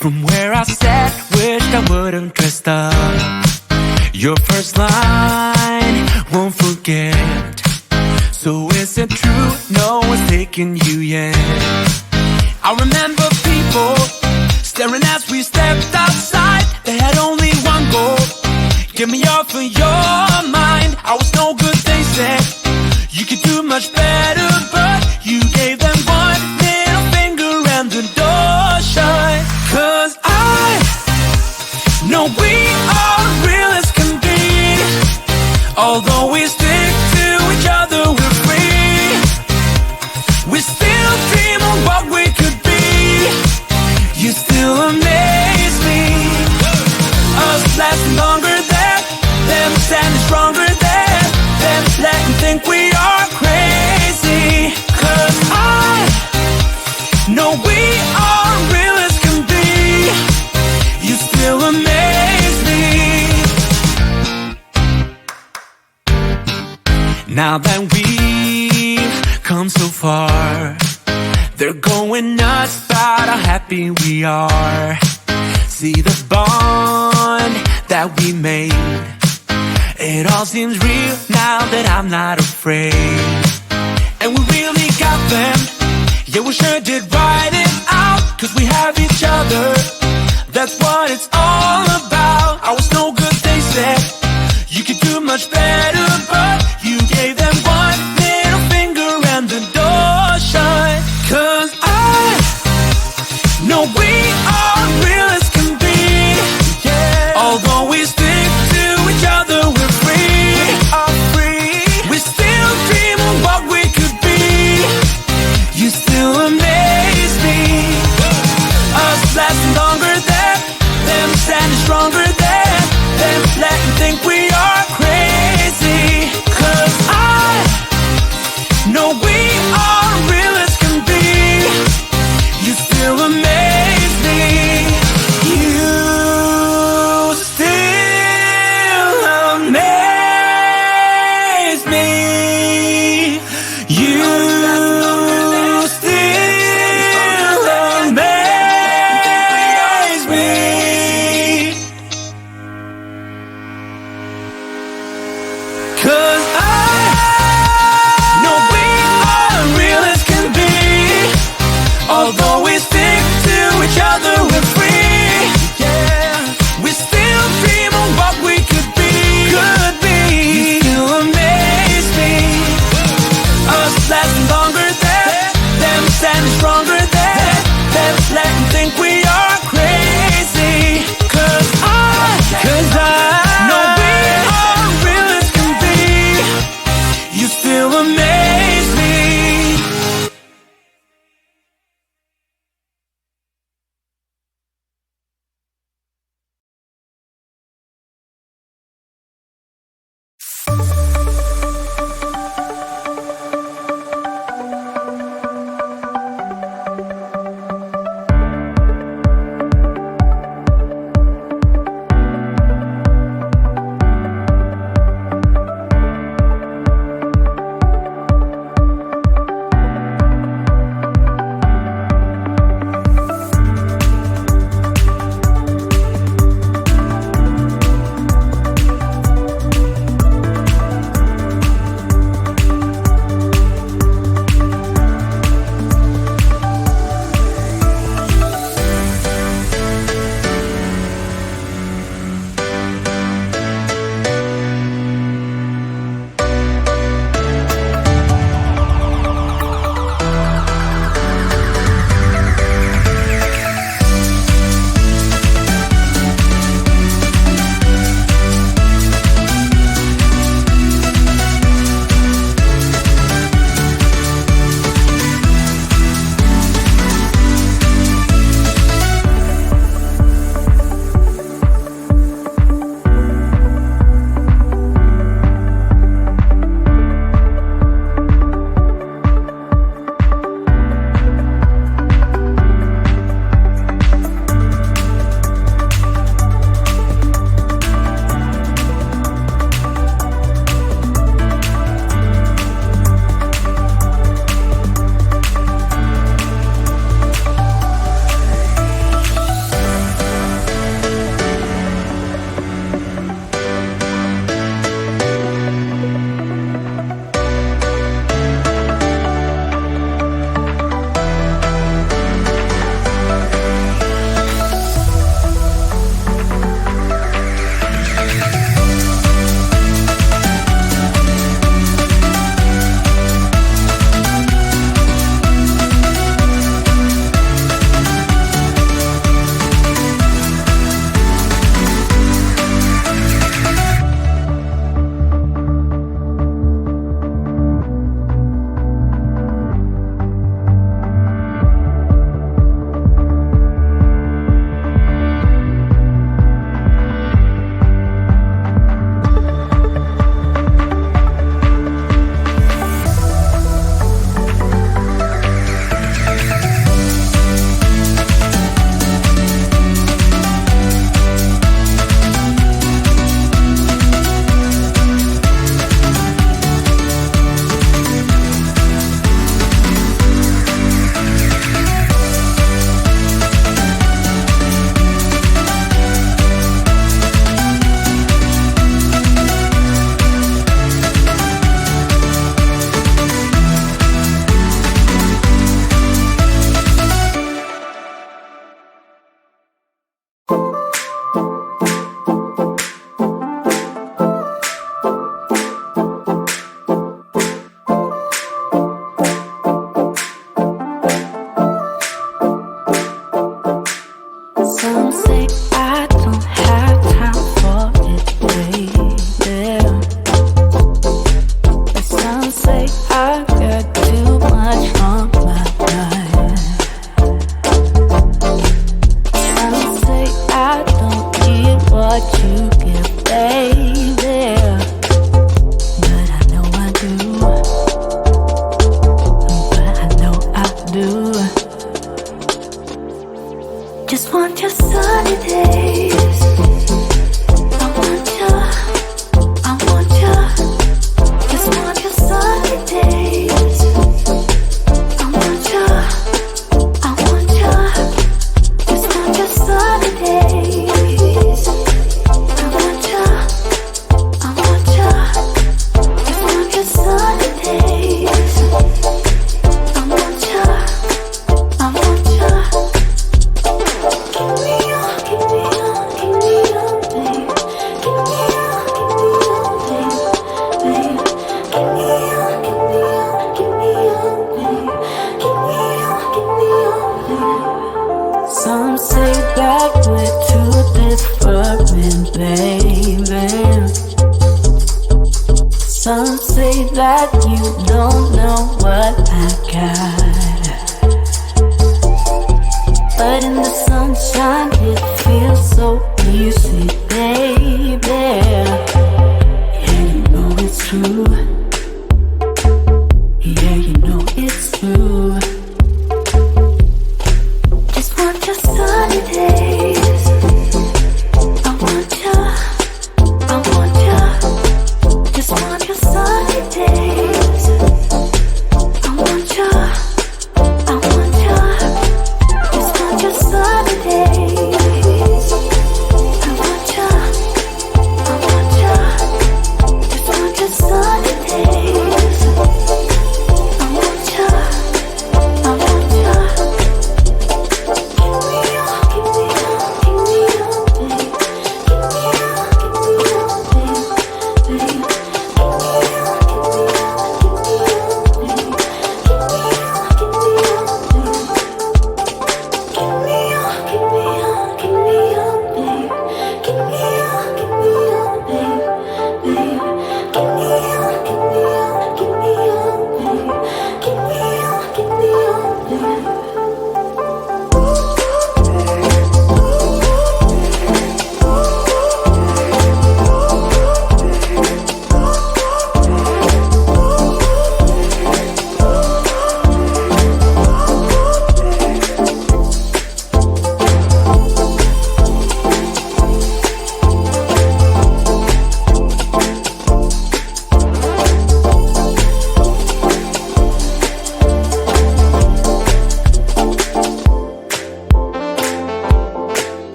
From where I sat, wished I wouldn't dressed up. Your first line, won't forget. So is it true, no one's taking you yet? I remember people staring as we stepped outside. They had only one goal, get me off of your mind. I was no good, they said. You could do much better, but you gave them one little finger and the door shut. 'Cause I know we are real as can be. Although we stick to each other, we're free. We still dream of what we could be. You still amaze me. Us lasting longer than them, standing stronger than them, letting think we are crazy. 'Cause I know we are real as can be. You still amaze me. Now that we've come so far, they're going nuts about how happy we are. See the bond that we made, it all seems real now that I'm not afraid. And we really got them, yeah, we sure did write it out. 'Cause we have each other, that's what it's all about. I was no good, they said. You could do much better, but you gave them one little finger and the door shut. 'Cause I know we are real as can be. Yeah. Although we stick to each other, we're free. We are free. We still dream of what we could be. You still amaze me. Us lasting longer than them, standing stronger than them, letting think we are crazy. 'Cause I know we are real as can be. You still amaze me. You still amaze me. You still amaze me. Some say I don't have time for it, baby. But some say I got too much on my mind. Some say I don't get what you give, baby. But I know I do. But I know I do. Just want your sunny days. I want ya, I want ya. Just want your sunny days. I want ya, I want ya. Just want your sunny days. I want ya, I want ya. Just want your sunny days. I want ya, I want ya. Give me your, give me your, give me your, babe. Give me your, give me your, babe. Give me your, give me your, give me your, babe. Give me your, give me your, babe. Some say that we're too different, baby. Some say that you don't know what I got. But in the sunshine it feels so easy, baby. Yeah, you know it's true. Yeah, you know it's true. Just want your sunny days. I want ya, I want ya. Just want your sunny days. I want ya, I want ya. Just want your sunny days. I want ya, I want ya. Just want your sunny days. I want ya, I want ya. Give me your, give me your, give me your, babe. Give me your, give me your, babe, babe. Give me your, give me your, give me your, babe. Give me your, give me your, babe. Give me your, give me your, give me your, babe. Give me your, give me your, babe, babe. Give me your, give me your, give me your, babe. Give me your, give me your, babe.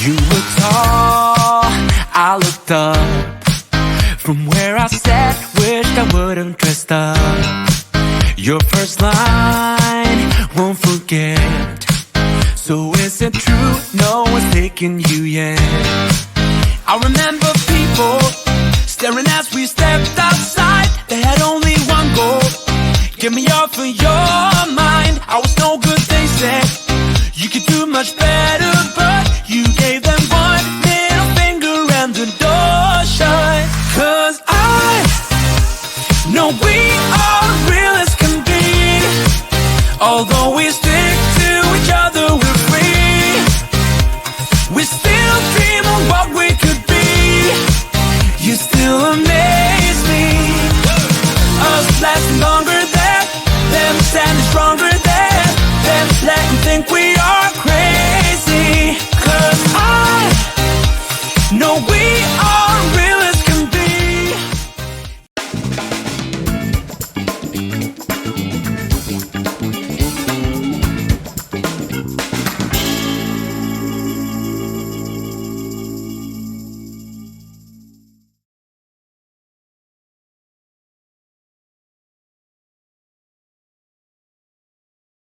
You were tall, I looked up. From where I sat, wished I would've dressed up. Your first line, won't forget. So is it true, no one's taking you yet? I remember people staring as we stepped outside. They had only one goal, get me off of your mind. I was no good, they said. You could do much better, but you gave them one middle finger and the door shut. 'Cause I know we are real as can be. Although we stick to each other, we're free. We still dream of what we could be. You still amaze me. Us lasting longer than them, standing stronger than them, letting think we